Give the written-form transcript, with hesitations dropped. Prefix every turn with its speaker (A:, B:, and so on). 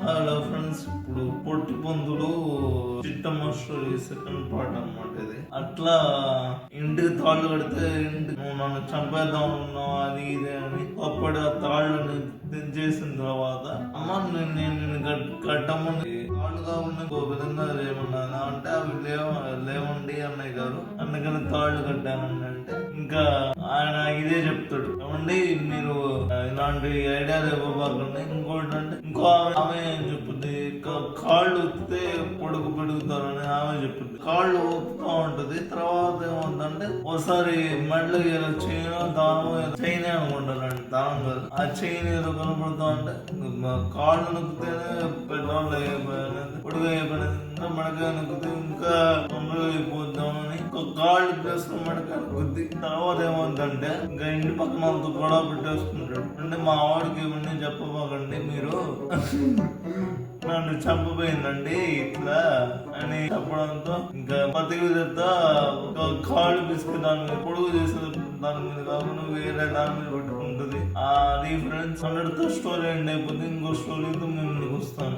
A: Hello friends, ఇప్పుడు పొట్టి పందులు Chittamma story second part అన్నమాట ఇది. అట్లా ఇంటికి తాళ్ళు కడితే నువ్వు నన్ను చంపేద్దాం ఉన్నావు అది ఇది అని అప్పుడు ఆ తాళ్ళని దించేసిన తర్వాత అమ్మ నేను కట్టమ్మని తాళ్ళు కాకుండా ఇంకో విధంగా ఏమన్నా అంటే అవి లేవండి అన్నయ్య గారు, అందుకని తాళ్ళు కట్టానండి అంటే ఇంకా ఆయన ఇదే చెప్తాడు, ఏమండి మీరు ఇలాంటి ఐడియాలు ఇవ్వబాకండి. ఇంకోటి అంటే ఇంకో ఆమె ఏం చెప్పుద్ది, కాళ్ళు ఊపితే పొడుగు పెరుగుతారని ఆమె చెప్పుద్ది. కాళ్ళు ఊపుతా ఉంటది, తర్వాత ఏమవుతుందంటే ఒకసారి మెడలో ఏదో చైన్ చైన్ అనుకుంటారండి, దానం కాదు, ఆ చైన్ ఏదో కనపడుతా అంటే కాళ్ళు నొక్కితేనే పెద్దవాళ్ళు అయిపోయినది, పొడుగు అయిపోయినది, ఇంకా మెడకాయ నొక్కితే ఇంకా తొందరగా అయిపోద్దామని ఇంకో కాళ్ళు ప్లేస్ లో మెడకాయ నొక్కింది. తర్వాత ఏమవుతుందంటే ఇంకా ఇంటి పక్కన అంతా గొడవ పెట్టేసుకుంటాడు. అంటే మా వాడికి ఇవన్నీ చెప్పబాకండి, మీరు నన్ను చంపపోయిందండి ఇట్లా అని చెప్పడంతో ఇంకా బతికితా ఒక కాళ్ళు పిసికి దాని మీద పొడుగు చేసే దాని మీద కాకుండా వేరే దాని మీద పెట్టుకుంటది. అది ఫ్రెండ్స్ 100తో స్టోరీ ఎండ్ అయిపోతుంది. ఇంకో స్టోరీతో మేము వస్తాను.